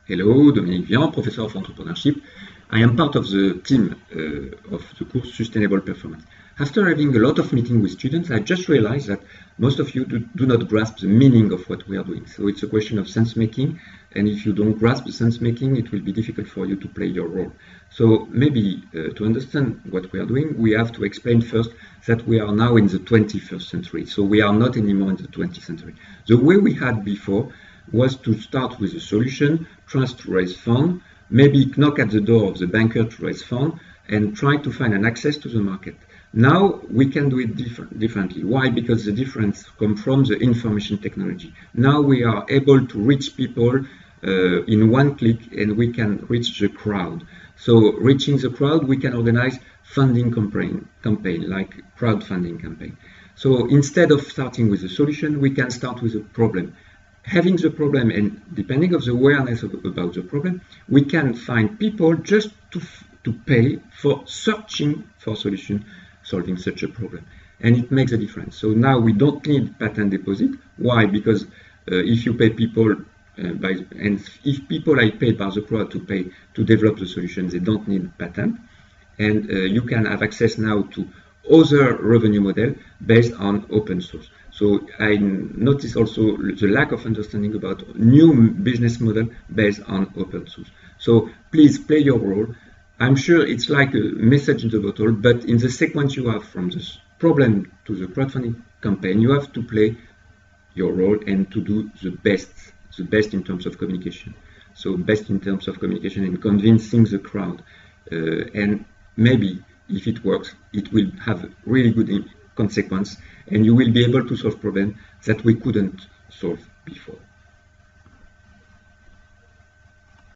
Hello, Dominique Vian, Professor of Entrepreneurship. I am part of the team of the course Sustainable Performance. After having a lot of meetings with students, I just realized that most of you do not grasp the meaning of what we are doing. So it's a question of sense making, and if you don't grasp the sense making, it will be difficult for you to play your role. So maybe to understand what we are doing, we have to explain first that we are now in the 21st century. So we are not anymore in the 20th century. The way we had before was to start with a solution, try to raise funds, maybe knock at the door of the banker to raise funds, and try to find an access to the market. Now we can do it differently. Why? Because the difference comes from the information technology. Now we are able to reach people in one click, and we can reach the crowd. So reaching the crowd, we can organize funding campaign like crowdfunding campaign. So instead of starting with a solution, we can start with a problem. Having the problem, and depending on the awareness about the problem, we can find people just to pay for searching for solution solving such a problem, and it makes a difference. So now we don't need patent deposit. Why? Because if you pay people and if people are paid by the crowd to pay to develop the solution, they don't need patent, and you can have access now to other revenue model based on open source. So I notice also the lack of understanding about new business model based on open source. So please play your role. I'm sure it's like a message in the bottle, but in the sequence you have from this problem to the crowdfunding campaign, you have to play your role and to do the best in terms of communication. So best in terms of communication and convincing the crowd. And maybe if it works, it will have really good consequence, and you will be able to solve problems that we couldn't solve before.